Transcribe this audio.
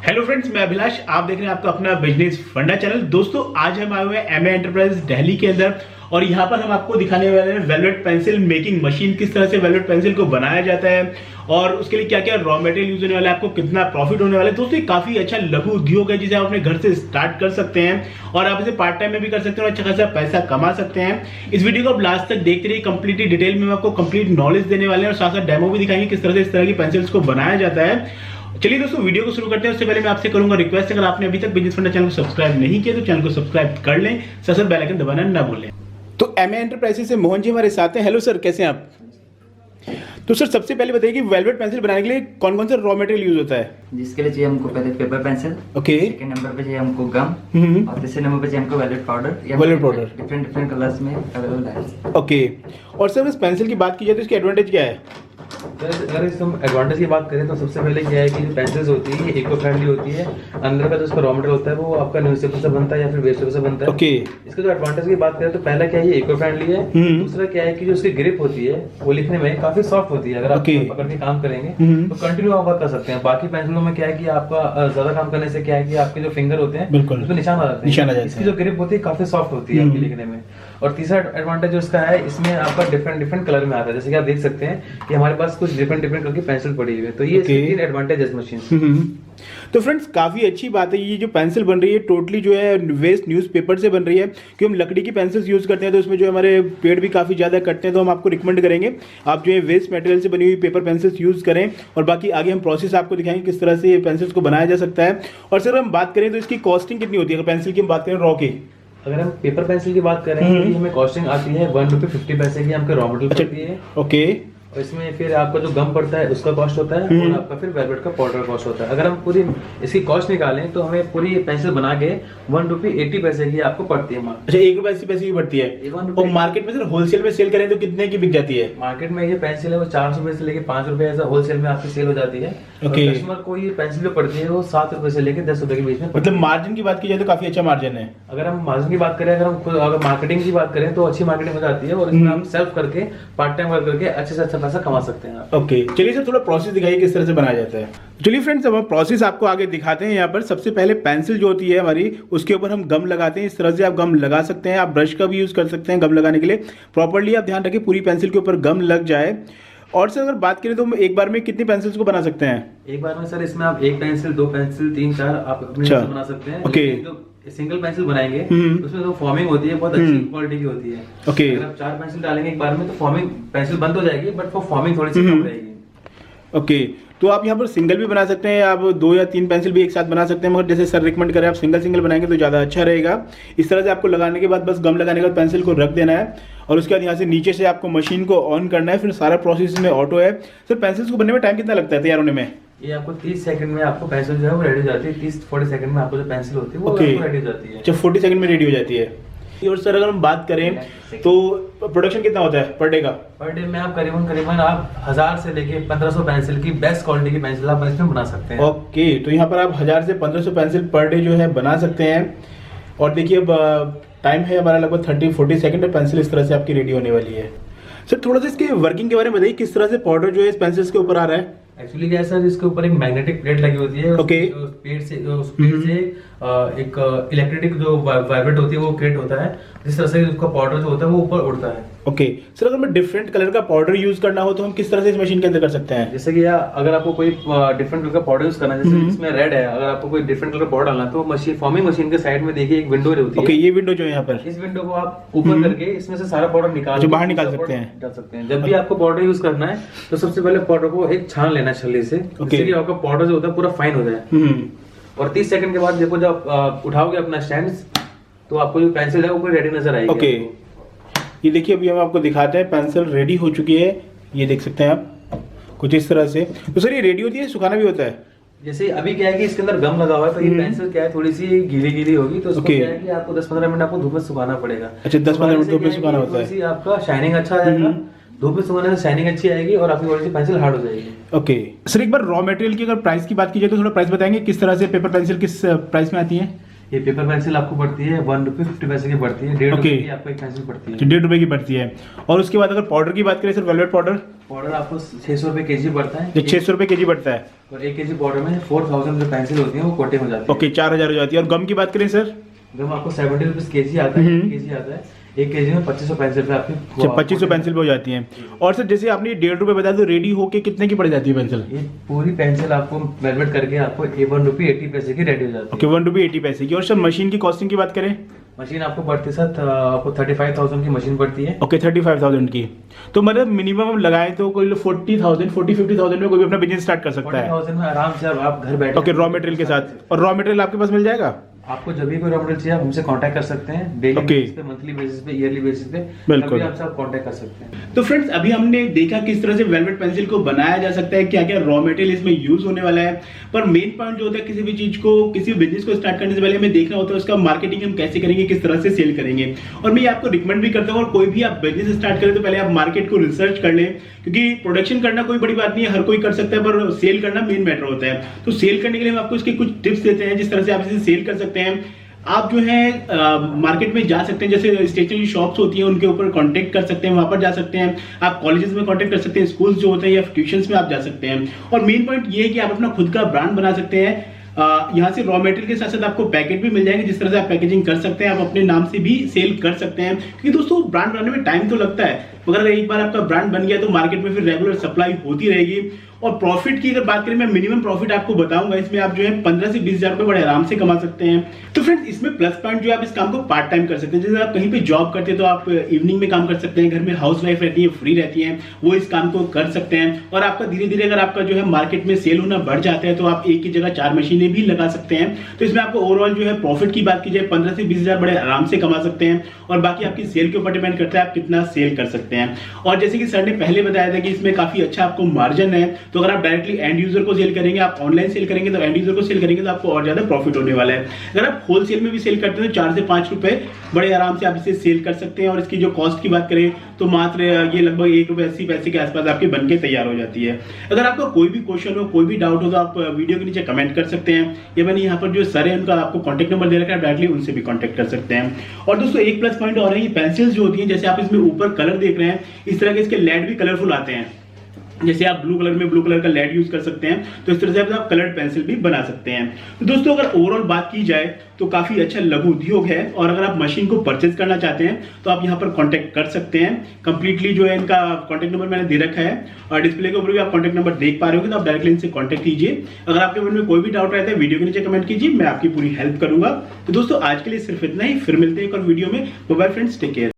Hello friends, मैं अभिलाष। आप देख रहे हैं आपका अपना बिजनेस फंडा चैनल। दोस्तों, आज हम आए हुए हैं एमए एंटरप्राइज दिल्ली के अंदर और यहाँ पर हम आपको दिखाने वाले हैं वेलवेट पेंसिल मेकिंग मशीन। किस तरह से वेलवेट पेंसिल को बनाया जाता है और उसके लिए क्या क्या रॉ मटेरियल यूज होने वाला है, आपको कितना प्रॉफिट होने वाला है। दोस्तों, ये काफी अच्छा लघु उद्योग है जिसे आप अपने घर से स्टार्ट कर सकते हैं और आप इसे पार्ट टाइम में भी कर सकते हैं और अच्छा खासा पैसा कमा सकते हैं। इस वीडियो को आप लास्ट तक देखते रहिए। कंप्लीटली डिटेल में आपको कंप्लीट नॉलेज देने वाले हैं और साथ साथ डेमो भी दिखाएंगे किस तरह से इस तरह की पेंसिल्स को बनाया जाता है। चलिए दोस्तों, वीडियो को शुरू करते हैं। उससे पहले मैं आपसे करूंगा रिक्वेस्ट, अगर आपने अभी तक बिजनेस फंडा चैनल को सब्सक्राइब नहीं किया तो चैनल को सब्सक्राइब कर लें, साथ साथ बेल आइकन दबाना ना भूलें। तो एमए एंटरप्राइजेस से मोहन जी हमारे साथ हैं। हेलो सर, कैसे हैं आप? तो सर, सबसे पहले बताइए कि वेलवेट पेंसिल बनाने के लिए कौन कौन सा रॉ मटेरियल यूज होता है? जिसके लिए चाहिए हमको पहले paper pencil, okay. Second number पे चाहिए हमको गम और तीसरे नंबर पे चाहिए हमको velvet powder. Velvet powder different colours में अवेलेबल है। ओके। और सर, इस पेंसिल की बात की जाए तो इसकी एडवांटेज क्या है? अगर इस हम एडवांटेज की बात करें तो सबसे पहले क्या है कि जो पेंसिल्स होती है इको फ्रेंडली होती है। अंदर का जो उसका रॉ मटेरियल होता है वो आपका न्यूज़पेपर से बनता है या फिर वेस्ट पेपर से बनता है। ओके। इसके जो एडवांटेज की बात करें तो पहला क्या है, ये इको फ्रेंडली है। दूसरा क्या है कि जो उसकी ग्रिप होती है वो लिखने में काफी सॉफ्ट होती है। अगर आप पकड़ के काम करेंगे तो कंटिन्यू आप वर्क कर सकते हैं। बाकी पेंसिलों में क्या है कि आपका ज्यादा काम करने से क्या है कि आपके जो फिंगर होते हैं उसमें निशान आ जाते हैं। इसकी जो ग्रिप होती है काफी सॉफ्ट होती है आपके लिखने में। और तीसरा एडवांटेज जो इसका है, इसमें आपका डिफरेंट कलर में आता है। जैसे कि आप देख सकते हैं कि हमारे पास कुछ डिफरेंट कलर की पेंसिल पड़ी हुई है। तो ये तीन एडवांटेज है इस मशीन से। तो फ्रेंड्स, काफ़ी अच्छी बात है। ये जो पेंसिल बन रही है टोटली जो है वेस्ट न्यूज़पेपर से बन रही है, क्योंकि हम लकड़ी की पेंसिल्स यूज़ करते हैं तो उसमें जो हमारे पेड़ भी काफ़ी ज़्यादा कटते हैं। तो हम आपको रिकमेंड करेंगे आप जो है वेस्ट मटेरियल से बनी हुई पेपर पेंसिल्स यूज़ करें और बाकी आगे हम प्रोसेस आपको दिखाएंगे किस तरह से ये पेंसिल्स को बनाया जा सकता है। और सर, हम बात करें तो इसकी कॉस्टिंग कितनी होती है? अगर पेंसिल की हम बात करें रॉ की, अगर हम पेपर पेंसिल की बात करें तो हमें कॉस्टिंग आती है ₹1.50 की हमको रॉ मटेरियल पड़ती है। ओके। और इसमें फिर आपका जो गम पड़ता है उसका कॉस्ट होता है और आपका फिर वेलवेट का पाउडर कॉस्ट होता है। अगर हम पूरी इसकी कॉस्ट निकालें तो हमें पूरी पेंसिल बना के ₹1.80 की आपको पड़ती है। अच्छा, ₹1.80 की पड़ती है। और मार्केट में सर होलसेल में सेल करें तो कितने की बिक जाती है? मार्केट में ये पेंसिल है वो ₹400 से लेके ₹5 ऐसा होलसेल में आपकी सेल हो जाती है। ओके। कस्टमर को ये पेंसिल जो पड़ती है वो ₹7 से लेके ₹10 के बीच में। मतलब मार्जिन की बात की जाए तो काफी अच्छा मार्जिन है। अगर हम मार्जिन की बात करें, अगर मार्केटिंग की बात करें तो अच्छी मार्केटिंग हो जाती है और इसमें हम सेल्फ करके पार्ट टाइम वर्क करके अच्छे से अच्छा पैसा कमा सकते हैं। ओके। चलिए सर, थोड़ा प्रोसेस दिखाइए किस तरह से बनाया जाता है। चलिए फ्रेंड्स, अब हम प्रोसेस आपको आगे दिखाते हैं। यहाँ पर सबसे पहले पेंसिल जो होती है हमारी, उसके ऊपर हम गम लगाते हैं। इस तरह से आप गम लगा सकते हैं। आप ब्रश का भी यूज कर सकते हैं गम लगाने के लिए। प्रॉपर्ली आप ध्यान रखें पूरी पेंसिल के ऊपर गम लग जाए। और सर, अगर बात करें तो हम एक बार में कितनी पेंसिल्स को बना सकते हैं? एक बार में सर इसमें आप 1 पेंसिल, 2 पेंसिल, 3, 4 आप अपने हिसाब से बना सकते हैं। ओके। जो सिंगल पेंसिल बनाएंगे उसमें जो फॉर्मिंग होती है बहुत अच्छी क्वालिटी की होती है। ओके। अगर आप 4 पेंसिल डालेंगे एक बार में तो फॉर्मिंग पेंसिल बंद हो जाएगी, बट वो फॉर्मिंग थोड़ी सी कम रहेगी। ओके। तो आप यहाँ पर सिंगल भी बना सकते हैं, आप 2 या 3 पेंसिल भी एक साथ बना सकते हैं, मगर जैसे सर रिकमेंड करें आप सिंगल बनाएंगे तो ज़्यादा अच्छा रहेगा। इस तरह से आपको लगाने के बाद बस गम लगाने के बाद पेंसिल को रख देना है और उसके बाद यहाँ से नीचे से आपको मशीन को ऑन करना है। फिर सारा प्रोसेस में ऑटो है। सर, पेंसिल्स को बनने में टाइम कितना लगता है तैयार होने में? ये आपको 30 सेकंड में आपको पेंसिल जो है वो रेडी हो जाती है। 30-40 सेकंड में आपको जो पेंसिल होती है वो आपको रेडी हो जाती है। अच्छा, 40 सेकंड में रेडी हो जाती है। और सर, अगर हम बात करें तो प्रोडक्शन कितना होता है पर डे का? पर डे में आप करीबन आप 1000 से लेके 1500 पेंसिल की बेस्ट क्वालिटी की पेंसिल आप इसमें बना सकते हैं। ओके। तो यहाँ पर आप 1000 से 1500 पेंसिल पर डे जो है बना सकते हैं। और देखिए, अब टाइम है हमारा लगभग 30-40 सेकंड और पेंसिल इस तरह से आपकी रेडी होने वाली है। सर, थोड़ा सा इसके वर्किंग के बारे में बताइए, किस तरह से पाउडर जो है इस पेंसिल्स के ऊपर आ रहा है? एक्चुअली क्या है सर, इसके ऊपर एक मैग्नेटिक प्लेट लगी होती है। ओके। उस प्लेट से एक इलेक्ट्रिक जो वाइब्रेट होती है वो क्रिएट होता है, जिस तरह से उसका पाउडर जो होता है वो ऊपर उड़ता है। ओके। सर, अगर हमें डिफरेंट कलर का पाउडर यूज करना हो तो हम किस तरह से इस मशीन के अंदर कर सकते हैं? जैसे कि अगर आपको कोई डिफरेंट कलर का पाउडर यूज करना है, जैसे इसमें रेड है, अगर आपको कोई डिफरेंट कलर का पाउडर डालना है तो मशीन फॉर्मिंग मशीन के साइड में देखिए एक विंडो होती है। ओके, ये विंडो जो है यहाँ पर, इस विंडो को आप ऊपर करके इसमें से सारा पाउडर निकाल बाहर निकाल सकते हैं। डाल सकते हैं। जब भी आपको पाउडर यूज करना है तो सबसे पहले पाउडर को एक छान लेना है छल्ले से, जिससे कि आपका पाउडर जो होता है पूरा फाइन हो जाए। और 30 सेकंड के बाद देखो जब उठाओगे अपना स्टैंड तो आपको जो पेंसिल है वो पूरी रेडी नजर आएगी। ओके। ये देखिए, अभी हम आपको दिखाते हैं, पेंसिल रेडी हो चुकी है। ये देख सकते हैं आप कुछ इस तरह से। तो सर, ये रेडी होती है, सुखाना भी होता है? जैसे अभी क्या है कि इसके अंदर गम लगा हुआ है तो ये पेंसिल क्या है थोड़ी सी गीली होगी, तो उसको क्या है कि आपको 10-15 मिनट आपको धूप में सुखाना पड़ेगा। अच्छा, 10-15 मिनट धूप में सुखाना होता है। आपका शाइनिंग अच्छा आएगा, धूप में सुखाने से शाइनिंग अच्छी आएगी और आपकी थोड़ी सी पेंसिल हार्ड हो जाएगी। ओके। सर, एक बार रॉ मटेरियल की अगर प्राइस की बात की जाए तो थोड़ा प्राइस बताएंगे, किस तरह से पेपर पेंसिल किस प्राइस में आती है? ये पेपर पेंसिल आपको पड़ती है ₹1.50 की पड़ती है। ₹1.50 की आपको एक पेंसिल पड़ती है। ₹1.50 की पड़ती है। और उसके बाद अगर पाउडर की बात करें सर, वेलवेट पाउडर आपको ₹600 kg पड़ता है। ₹600 kg पड़ता है। और 1 kg बॉर्डर में 4000 जो पेंसिल होती है वो कोटिंग हो जाती है। ओके, 4000 हो जाती है। और गम की बात करें सर? गम आपको 70 रुपीज केजी आता है, केजी आता है। 1 kg में 2500 पेंसिल पे आपकी 2500 पेंसिल पे हो जाती हैं। और सर जैसे आपने 1.5 रुपए बताया, तो रेडी होके कितने की पड़ जाती है पेंसिल? ये पूरी पेंसिल आपको वेलवेट करके आपको 1 रुपये 80 पैसे की रेडी हो जाती है। ओके, 1 रुपये 80 पैसे की। और सर मशीन की कॉस्टिंग की बात करें? मशीन आपको पड़ती है सर, आपको 35,000 की मशीन पड़ती है। ओके, 35,000 की। तो मतलब मिनिमम हम लगाएं तो कोई 40,000 में कोई भी अपना बिजनेस स्टार्ट कर सकता है। 40,000 में आराम से आप घर बैठे। ओके, रॉ मटेरियल के साथ। और रॉ मटेरियल आपके पास मिल जाएगा? आपको जब भी कोई रॉ मटेरियल चाहिए आप हमसे कांटेक्ट कर सकते हैं, डेली बेसिस पे, मंथली बेसिस पे, ईयरली बेसिस पे, बिल्कुल। आपसे आप कांटेक्ट कर सकते हैं। तो फ्रेंड्स, अभी हमने देखा किस तरह से वेलवेट पेंसिल को बनाया जा सकता है, क्या क्या रॉ मटेरियल इसमें यूज होने वाला है। पर मेन पॉइंट जो होता है किसी भी चीज को, किसी भी बिजनेस को स्टार्ट करने से पहले हमें देखना होता है उसका मार्केटिंग हम कैसे करेंगे, किस तरह से सेल करेंगे। और मैं आपको रिकमेंड भी करता हूँ, और कोई भी आप बिजनेस स्टार्ट करें तो पहले आप मार्केट को रिसर्च कर लें, क्योंकि प्रोडक्शन करना कोई बड़ी बात नहीं है, हर कोई कर सकता है, पर सेल करना मेन मैटर होता है। तो सेल करने के लिए हम आपको इसके कुछ टिप्स देते हैं, जिस तरह से आप इसे सेल कर सकते हैं। आप जो है मार्केट में जा सकते हैं, जैसे स्टेशनरी शॉप्स होती हैं उनके ऊपर कांटेक्ट कर सकते हैं, वहां पर जा सकते हैं। आप कॉलेजेस में कांटेक्ट कर सकते हैं, स्कूल्स जो होते हैं या ट्यूशंस में आप जा सकते हैं। और मेन पॉइंट ये है कि आप अपना खुद का ब्रांड बना सकते हैं। यहाँ से रॉ मटेरियल के साथ साथ आपको पैकेट भी मिल जाएंगे, जिस तरह से आप पैकेजिंग कर सकते हैं, आप अपने नाम से भी सेल कर सकते हैं। क्योंकि दोस्तों ब्रांड बनाने में टाइम तो लगता है, मगर अगर एक बार आपका ब्रांड बन गया तो मार्केट में फिर रेगुलर सप्लाई होती रहेगी। और प्रॉफिट की अगर बात करें, मैं मिनिमम प्रॉफिट आपको बताऊंगा, इसमें आप जो है 15 से 20,000 रुपए बड़े आराम से कमा सकते हैं। तो फ्रेंड्स, इसमें प्लस पॉइंट जो है आप इस काम को पार्ट टाइम कर सकते हैं। जैसे आप कहीं पे जॉब करते हैं तो आप इवनिंग में काम कर सकते हैं, घर में हाउस वाइफ रहती है, फ्री रहती है, वो इस काम को कर सकते हैं। और आपका धीरे धीरे अगर आपका जो है मार्केट में सेल होना बढ़ जाता है तो आप एक की जगह 4 मशीनें भी लगा सकते हैं। तो इसमें आपको ओवरऑल जो है प्रॉफिट की बात की जाए 15 से 20,000 बड़े आराम से कमा सकते हैं। और बाकी आपकी सेल के ऊपर डिपेंड करता है आप कितना सेल कर सकते हैं। और जैसे कि सर ने पहले बताया था कि इसमें काफी अच्छा आपको मार्जिन है, तो अगर आप डायरेक्टली एंड यूजर को सेल करेंगे, आप ऑनलाइन सेल करेंगे तो एंड यूजर को सेल करेंगे तो आपको और ज्यादा प्रॉफिट होने वाला है। अगर आप होलसेल में भी सेल करते हैं तो 4 से 5 रुपए बड़े आराम से आप इसे सेल कर सकते हैं। और इसकी जो कॉस्ट की बात करें तो मात्र ये लगभग 1 रुपए 80 पैसे के आसपास आपके बनके तैयार हो जाती है। अगर आपका कोई भी क्वेश्चन हो, कोई भी डाउट हो तो आप वीडियो के नीचे कमेंट कर सकते हैं, या मैंने यहाँ पर जो सर है उनका आपको कॉन्टेक्ट नंबर दे रखा है, डायरेक्टली उनसे भी कॉन्टेक्ट कर सकते हैं। और दोस्तों एक प्लस पॉइंट और है, ये पेंसिल्स जो होती हैं, जैसे आप इसमें ऊपर कलर देख रहे हैं, इस तरह के इसके लेड भी कलरफुल आते हैं। जैसे आप ब्लू कलर में ब्लू कलर का लेड यूज कर सकते हैं, तो इस तरह से आप कलर्ड पेंसिल भी बना सकते हैं। तो दोस्तों अगर ओवरऑल बात की जाए तो काफी अच्छा लघु उद्योग है। और अगर आप मशीन को परचेज करना चाहते हैं तो आप यहाँ पर कांटेक्ट कर सकते हैं। कंप्लीटली जो है इनका कांटेक्ट नंबर मैंने दे रखा है, और डिस्प्ले के ऊपर भी आप कांटेक्ट नंबर देख पा रहे हो, तो आप डायरेक्टली इनसे कांटेक्ट कीजिए। अगर आपके मन में कोई भी डाउट रहता है वीडियो के नीचे कमेंट कीजिए, मैं आपकी पूरी हेल्प करूंगा। तो दोस्तों आज के लिए सिर्फ इतना ही, फिर मिलते हैं एक और वीडियो में। Bye bye friends, take care.